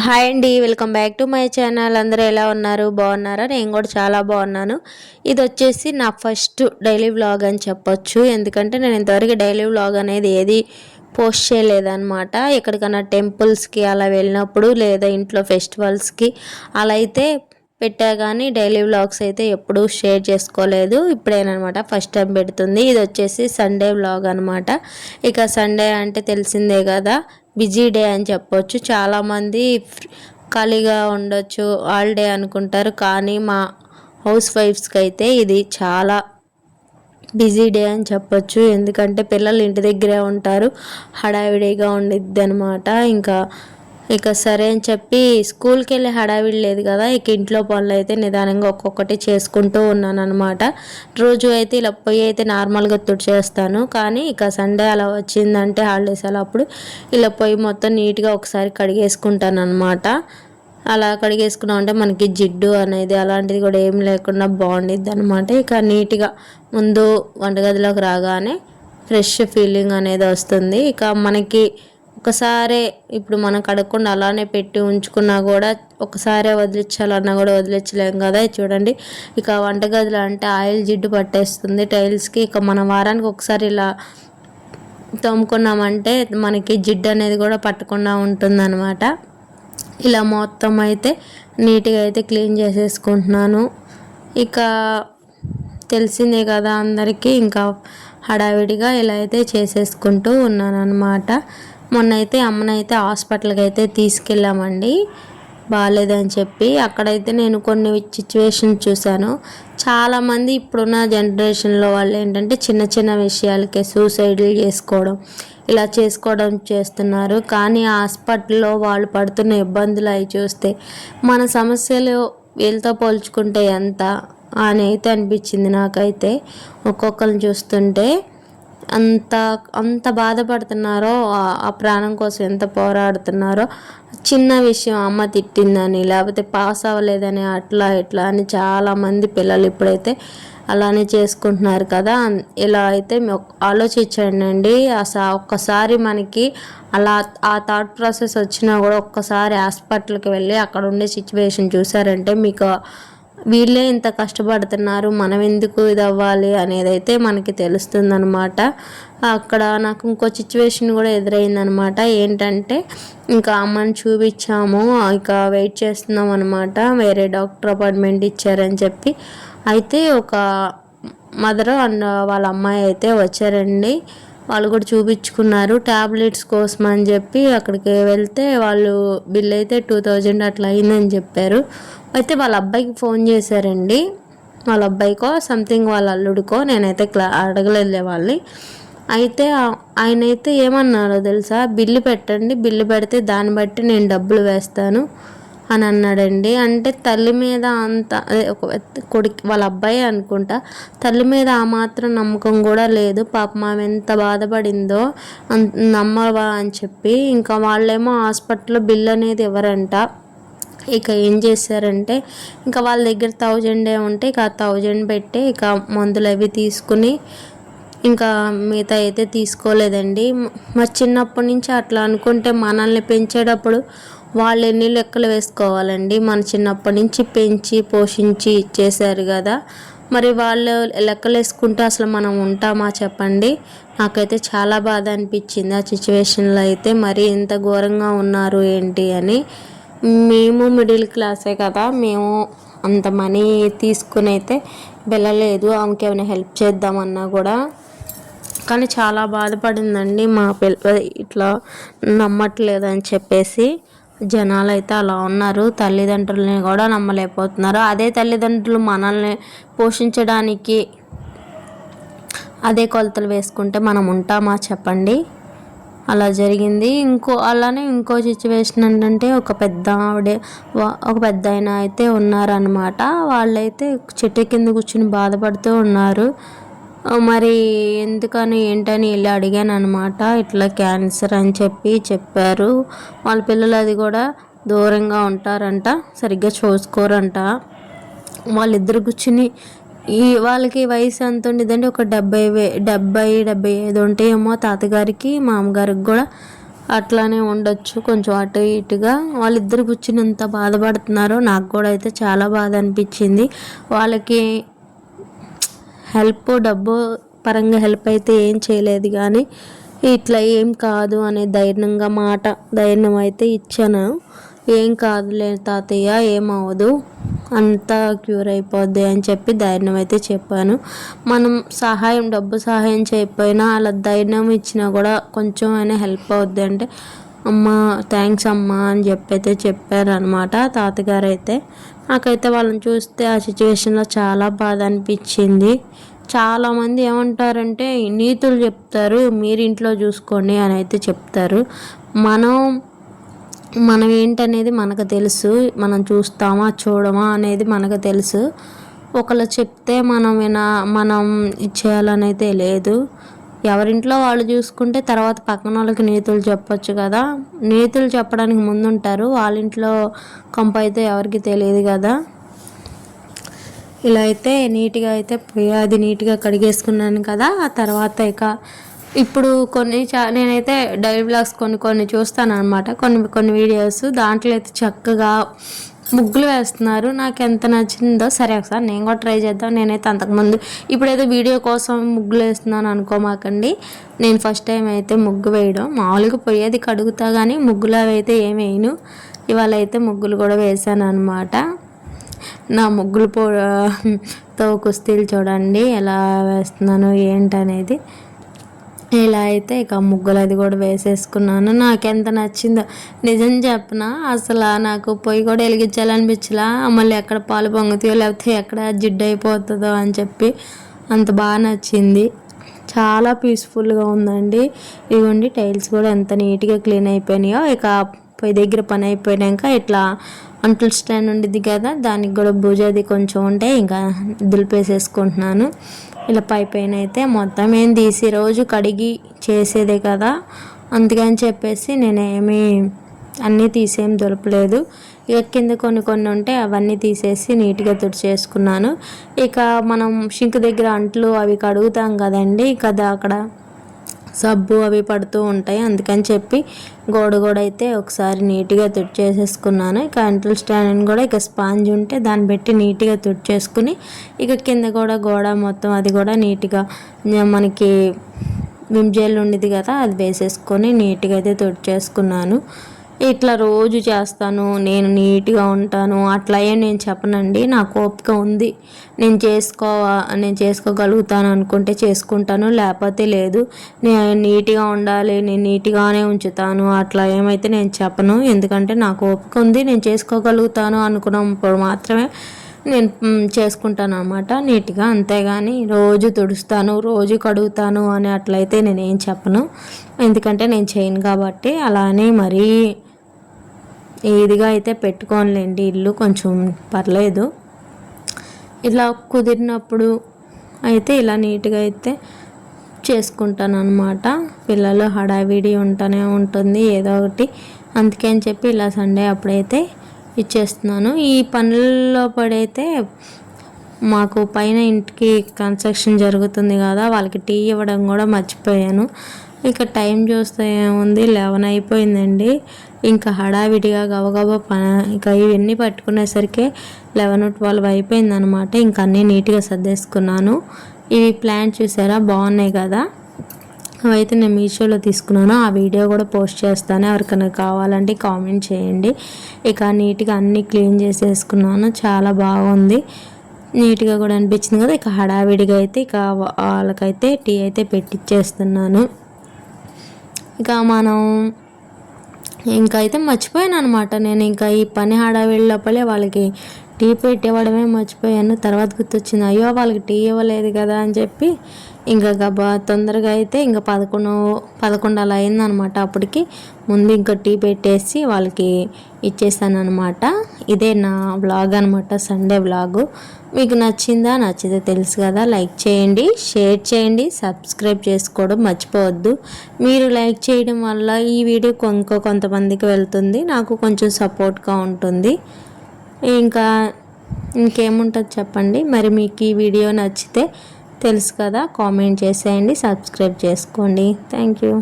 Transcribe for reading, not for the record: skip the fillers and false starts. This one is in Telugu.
హాయ్ అండి, welcome back to my channel. అందరూ ఎలా ఉన్నారు? బాగున్నారా? నేను కూడా చాలా బాగున్నాను. ఇది వచ్చేసి నా ఫస్ట్ డైలీ వ్లాగ్ అని చెప్పొచ్చు. ఎందుకంటే నేను ఇంతవరకు డైలీ వ్లాగ్ అనేది ఏది పోస్ట్ చేయలేదన్నమాట. ఎక్కడికైనా టెంపుల్స్కి అలా వెళ్ళినప్పుడు లేదా ఇంట్లో ఫెస్టివల్స్కి అలా అయితే పెట్టా, కానీ డైలీ వ్లాగ్స్ అయితే ఎప్పుడూ షేర్ చేసుకోలేదు. ఇప్పుడేనమాట ఫస్ట్ టైం పెడుతుంది. ఇది వచ్చేసి సండే వ్లాగ్ అనమాట. ఇక సండే అంటే తెలిసిందే కదా, బిజీ డే అని చెప్పొచ్చు. చాలామంది ఖాళీగా ఉండొచ్చు, హాలిడే అనుకుంటారు, కానీ మా హౌస్ వైఫ్స్కి అయితే ఇది చాలా బిజీ డే అని చెప్పొచ్చు. ఎందుకంటే పిల్లలు ఇంటి దగ్గరే ఉంటారు, హడావిడిగా ఉండిద్ది అనమాట. ఇక సరే అని చెప్పి స్కూల్కి వెళ్ళే హడావిడి లేదు కదా, ఇక ఇంట్లో పనులు అయితే నిదానంగా ఒక్కొక్కటి చేసుకుంటూ ఉన్నాను అనమాట. రోజు అయితే ఇలా పొయ్యి అయితే నార్మల్గా తుడిచేస్తాను, కానీ ఇక సండే అలా వచ్చిందంటే హాలిడేస్ అలా అప్పుడు ఇలా పొయ్యి మొత్తం నీట్గా ఒకసారి కడిగేసుకుంటాను అనమాట. అలా కడిగేసుకున్నాం అంటే మనకి జిడ్డు అనేది అలాంటిది కూడా ఏం లేకుండా బాగుండిద్ది అనమాట. ఇక నీట్గా ముందు వంటగదిలోకి రాగానే ఫ్రెష్ ఫీలింగ్ అనేది వస్తుంది. ఇక మనకి ఒకసారి ఇప్పుడు మనం కడగకుండా అలానే పెట్టి ఉంచుకున్నా కూడా ఒకసారే వదిలించాలన్నా కూడా వదిలించలేం కదా. చూడండి, ఇక వంటగదిలో అంటే ఆయిల్ జిడ్డు పట్టేస్తుంది టైల్స్కి. ఇక మనం వారానికి ఒకసారి ఇలా తోముకున్నామంటే మనకి జిడ్డు అనేది కూడా పట్టకుండా ఉంటుందన్నమాట. ఇలా మొత్తం అయితే నీట్గా అయితే క్లీన్ చేసేసుకుంటున్నాను. ఇక తెలిసిందే కదా అందరికీ, ఇంకా హడావిడిగా ఇలా అయితే చేసేసుకుంటూ ఉన్నాను అనమాట. మొన్న అయితే అమ్మనైతే హాస్పిటల్కి అయితే తీసుకెళ్ళామండి, బాగాలేదని చెప్పి. అక్కడైతే నేను కొన్ని సిచ్యువేషన్ చూశాను. చాలామంది ఇప్పుడున్న జనరేషన్లో వాళ్ళు ఏంటంటే చిన్న చిన్న విషయాలకే సూసైడ్లు చేసుకోవడం, ఇలా చేసుకోవడం చేస్తున్నారు. కానీ హాస్పిటల్లో వాళ్ళు పడుతున్న ఇబ్బందులు అవి చూస్తే మన సమస్యలు వీళ్ళతో పోల్చుకుంటే ఎంత అని అయితే అనిపించింది నాకైతే. ఒక్కొక్కరిని చూస్తుంటే అంత అంత బాధపడుతున్నారో, ఆ ప్రాణం కోసం ఎంత పోరాడుతున్నారో. చిన్న విషయం అమ్మ తిట్టిందని లేకపోతే పాస్ అవ్వలేదని అట్లా ఇట్లా అని చాలామంది పిల్లలు ఇప్పుడైతే అలానే చేసుకుంటున్నారు కదా. ఇలా అయితే ఆలోచించండి. ఒక్కసారి మనకి అలా ఆ థాట్ ప్రాసెస్ వచ్చినా కూడా ఒక్కసారి హాస్పిటల్కి వెళ్ళి అక్కడ ఉండే సిచ్యువేషన్ చూసారంటే మీకు వీళ్ళే ఇంత కష్టపడుతున్నారు, మనం ఎందుకు ఇది అవ్వాలి అనేది అయితే మనకి తెలుస్తుందనమాట. అక్కడ నాకు ఇంకో సిచ్యువేషన్ కూడా ఎదురైందనమాట. ఏంటంటే ఇంకా అమ్మని చూపించాము, ఇక వెయిట్ చేస్తున్నాం అనమాట. వేరే డాక్టర్ అపాయింట్మెంట్ ఇచ్చారని చెప్పి అయితే ఒక మదర్ అండ్ వాళ్ళ అమ్మాయి అయితే వచ్చారండి. వాళ్ళు కూడా చూపించుకున్నారు ట్యాబ్లెట్స్ కోసం అని చెప్పి. అక్కడికి వెళ్తే వాళ్ళు బిల్ అయితే 2000 అట్లా అయిందని చెప్పారు. అయితే వాళ్ళ అబ్బాయికి ఫోన్ చేశారండి, వాళ్ళ అబ్బాయికో సంథింగ్ వాళ్ళ అల్లుడికో, నేనైతే అడగలేదు వాళ్ళని. అయితే ఆయన అయితే ఏమన్నారో తెలుసా, బిల్లు పెట్టండి, బిల్లు పెడితే దాన్ని బట్టి నేను డబ్బులు వేస్తాను అని అన్నాడండి. అంటే తల్లి మీద అంత ఒక కొడుకు వాళ్ళ అబ్బాయి అనుకుంటా, తల్లి మీద ఆ మాత్రం నమ్మకం కూడా లేదు. పాపం ఆమె ఎంత బాధపడిందో నమ్మవా అని చెప్పి. ఇంకా వాళ్ళేమో హాస్పిటల్లో బిల్ అనేది ఎవరంట. ఇక ఏం చేశారంటే ఇంకా వాళ్ళ దగ్గర 1000 ఉంటే ఇక 1000 పెట్టి ఇక మందులు అవి తీసుకుని ఇంకా మిగతా అయితే తీసుకోలేదండి. మరి చిన్నప్పటి నుంచి అట్లా అనుకుంటే మనల్ని పెంచేటప్పుడు వాళ్ళు ఎన్ని లెక్కలు వేసుకోవాలండి. మన చిన్నప్పటి నుంచి పెంచి పోషించి ఇచ్చేసారు కదా, మరి వాళ్ళు లెక్కలు వేసుకుంటే అసలు మనం ఉంటామా చెప్పండి. నాకైతే చాలా బాధ అనిపించింది ఆ సిచ్యువేషన్లో అయితే. మరి ఇంత ఘోరంగా ఉన్నారు ఏంటి అని. మేము మిడిల్ క్లాసే కదా, మేము అంత మనీ తీసుకుని అయితే వెళ్ళలేదు ఆమెకి ఏమైనా హెల్ప్ చేద్దామన్నా కూడా. కానీ చాలా బాధపడిందండి మా ఇట్లా నమ్మట్లేదు అని చెప్పేసి. జనాలు అయితే అలా ఉన్నారు, తల్లిదండ్రులని కూడా నమ్మలేకపోతున్నారు. అదే తల్లిదండ్రులు మనల్ని పోషించడానికి అదే కొలతలు వేసుకుంటే మనం ఉంటామా చెప్పండి. అలా జరిగింది. అలానే ఇంకో సిచ్యువేషన్ ఏంటంటే ఒక పెద్ద ఆయన అయితే ఉన్నారనమాట. వాళ్ళైతే చెట్టు కింద కూర్చుని బాధపడుతూ ఉన్నారు. మరి ఎందుకని ఏంటని వెళ్ళి అడిగాను అనమాట. ఇట్లా క్యాన్సర్ అని చెప్పారు. వాళ్ళ పిల్లలు అది కూడా దూరంగా ఉంటారంట, సరిగ్గా చూసుకోరంట. వాళ్ళిద్దరు కూర్చుని వాళ్ళకి వయసు ఎంత ఉండేదండి, ఒక 70-75 ఉంటాయేమో తాతగారికి, మామగారికి కూడా. అట్లానే ఉండొచ్చు, కొంచెం అటు ఇటుగా. వాళ్ళిద్దరు కూర్చుని ఎంత బాధపడుతున్నారో నాకు కూడా అయితే చాలా బాధ అనిపించింది. వాళ్ళకి డబ్బు పరంగా హెల్ప్ అయితే ఏం చేయలేదు, కానీ ఇట్లా ఏం కాదు అనే ధైర్యం అయితే ఇచ్చాను. ఏం కాదులే తాతయ్య, ఏమవ్వదు, అంతా క్యూర్ అయిపోద్ది అని చెప్పి ధైర్యం అయితే చెప్పాను. మనం డబ్బు సహాయం చేయకపోయినా అలా ధైర్యం ఇచ్చినా కూడా కొంచెం అయినా హెల్ప్ అవుద్ది అంటే, అమ్మ థ్యాంక్స్ అమ్మా అని అయితే చెప్పారనమాట తాతగారు అయితే. నాకైతే వాళ్ళని చూస్తే ఆ సిచ్యువేషన్లో చాలా బాధ అనిపించింది. చాలామంది ఏమంటారంటే నీతులు చెప్తారు, మీరు ఇంట్లో చూసుకోండి అని అయితే చెప్తారు. మనం ఏంటనేది మనకు తెలుసు, మనం చూస్తామా చూడమా అనేది మనకు తెలుసు. ఒకళ్ళు చెప్తే మనం ఇచ్చేయాలని అయితే లేదు. ఎవరింట్లో వాళ్ళు చూసుకుంటే తర్వాత పక్కన వాళ్ళకి నీతులు చెప్పొచ్చు కదా. నీతులు చెప్పడానికి ముందుంటారు, వాళ్ళ ఇంట్లో కంప అయితే ఎవరికి తెలియదు కదా. ఇలా అయితే నీట్గా అయితే అది నీట్గా కడిగేసుకున్నాను కదా. ఆ తర్వాత ఇప్పుడు నేనైతే డైలీ బ్లాగ్స్ కొన్ని చూస్తాను అనమాట, కొన్ని వీడియోస్. దాంట్లో అయితే చక్కగా ముగ్గులు వేస్తున్నారు. నాకు ఎంత నచ్చిందో. సరే ఒకసారి నేను కూడా ట్రై చేద్దాం. నేనైతే అంతకుముందు ఇప్పుడైతే వీడియో కోసం ముగ్గులు వేస్తున్నాను అనుకోమాకండి. నేను ఫస్ట్ టైం అయితే ముగ్గు వేయడం, మామూలుగా పోయేది కడుగుతా కానీ ముగ్గులు అవి అయితే ఏం వేయను. ఇవాళ అయితే ముగ్గులు కూడా వేసాను అనమాట. నా తో కుస్తీలు చూడండి ఎలా వేస్తున్నాను ఏంటనేది. ఇలా అయితే ముగ్గులు అది కూడా వేసేసుకున్నాను. నాకు ఎంత నచ్చిందో నిజం చెప్పనా, అసలు నాకు పొయ్యి కూడా వెలిగించాలనిపించలా. మళ్ళీ ఎక్కడ పాలు పొంగుతాయో లేకపోతే ఎక్కడ జిడ్డు అయిపోతుందో అని చెప్పి అంత బాగా నచ్చింది. చాలా పీస్ఫుల్గా ఉందండి. ఇవ్వండి టైల్స్ కూడా ఎంత నీట్గా క్లీన్ అయిపోయినాయో. పొయ్యి దగ్గర పని అయిపోయాక ఇట్లా అంటుల స్టాండ్ ఉండేది కదా, దానికి కూడా భుజాది కొంచెం ఉంటే ఇంకా దులిపేసేసుకుంటున్నాను. ఇలా పైన అయితే మొత్తం ఏం తీసి రోజు కడిగి చేసేదే కదా, అందుకని చెప్పేసి నేనేమి అన్నీ తీసేం దులపలేదు. కింద కొన్ని ఉంటే అవన్నీ తీసేసి నీట్గా తుడిచేసుకున్నాను. మనం షింక్ దగ్గర అంట్లు అవి కడుగుతాం కదండి, అక్కడ సబ్బు అవి పడుతూ ఉంటాయి. అందుకని చెప్పి గోడ అయితే ఒకసారి నీట్గా తుడిచేసేసుకున్నాను. అంటుల స్టాండ్ కూడా స్పాంజ్ ఉంటే దాన్ని పెట్టి నీట్గా తుడిచేసుకుని కింద కూడా గోడ మొత్తం అది కూడా నీట్గా మనకి విమ్ జెల్ ఉండేది కదా, అది వేసేసుకొని నీట్గా అయితే తుడిచేసుకున్నాను. ఇట్లా రోజు చేస్తాను, నేను నీట్గా ఉంటాను అట్లా ఏం నేను చెప్పనండి. నాకు ఓపిక ఉంది, నేను చేసుకోగలుగుతాను అనుకుంటే చేసుకుంటాను, లేకపోతే లేదు. నేను నీట్గా ఉండాలి, నేను నీట్గానే ఉంచుతాను అట్లా ఏమైతే నేను చెప్పను. ఎందుకంటే నాకు ఓపిక ఉంది, నేను చేసుకోగలుగుతాను అనుకున్నప్పుడు మాత్రమే నేను చేసుకుంటాను అన్నమాట నీట్గా. అంతేగాని రోజు తుడుస్తాను రోజు కడుగుతాను అని అట్లయితే నేనేం చెప్పను, ఎందుకంటే నేను చేయను కాబట్టి. అలానే మరీ ఇదిగా అయితే పెట్టుకోనులేండి, ఇల్లు కొంచెం పర్లేదు. ఇలా కుదిరినప్పుడు అయితే ఇలా నీట్గా అయితే చేసుకుంటాను అనమాట. పిల్లలు హడావిడి ఉంటూనే ఉంటుంది ఏదో ఒకటి, అందుకని చెప్పి ఇలా సండే అప్పుడైతే ఇచ్చేస్తున్నాను. ఈ పనుల్లో పడైతే మాకు పైన ఇంటికి కన్స్ట్రక్షన్ జరుగుతుంది కదా, వాళ్ళకి టీ ఇవ్వడం కూడా మర్చిపోయాను. టైం చూస్తే ఏముంది 11 అయిపోయిందండి. ఇంకా హడావిడిగా గబగబా ఇవన్నీ పట్టుకునేసరికి 11-12 అయిపోయింది అనమాట. అన్నీ నీట్గా సర్దేసుకున్నాను. ఇవి ప్లాంట్ చూసారా, బాగున్నాయి కదా. అవైతే నేను మీషోలో తీసుకున్నాను, ఆ వీడియో కూడా పోస్ట్ చేస్తాను, ఎవరికైనా కావాలంటే కామెంట్ చేయండి. నీట్గా అన్నీ క్లీన్ చేసేసుకున్నాను, చాలా బాగుంది, నీట్గా కూడా అనిపించింది కదా. హడావిడిగా అయితే వాళ్ళకైతే టీ అయితే పెట్టిచ్చేస్తున్నాను. మనం అయితే మర్చిపోయాను అనమాట. నేను ఈ పని హడావిడి లోపలే వాళ్ళకి టీ పెట్టివ్వడమే మర్చిపోయాను. తర్వాత గుర్తొచ్చింది, అయ్యో వాళ్ళకి టీ ఇవ్వలేదు కదా అని చెప్పి తొందరగా అయితే 11 అలా అయిందనమాట. అప్పటికి ముందు టీ పెట్టేసి వాళ్ళకి ఇచ్చేసాను అనమాట. ఇదే నా వ్లాగ్ అనమాట, సండే వ్లాగు. మీకు నచ్చితే తెలుసు కదా, లైక్ చేయండి, షేర్ చేయండి, సబ్స్క్రైబ్ చేసుకోవడం మర్చిపోవద్దు. మీరు లైక్ చేయడం వల్ల ఈ వీడియో కొంతమందికి వెళ్తుంది, నాకు కొంచెం సపోర్ట్గా ఉంటుంది. ఇంకేముంటుంది చెప్పండి. మరి మీకు ఈ వీడియో నచ్చితే తెలుసు కదా, కామెంట్ చేసేయండి, సబ్స్క్రైబ్ చేసుకోండి. Thank you.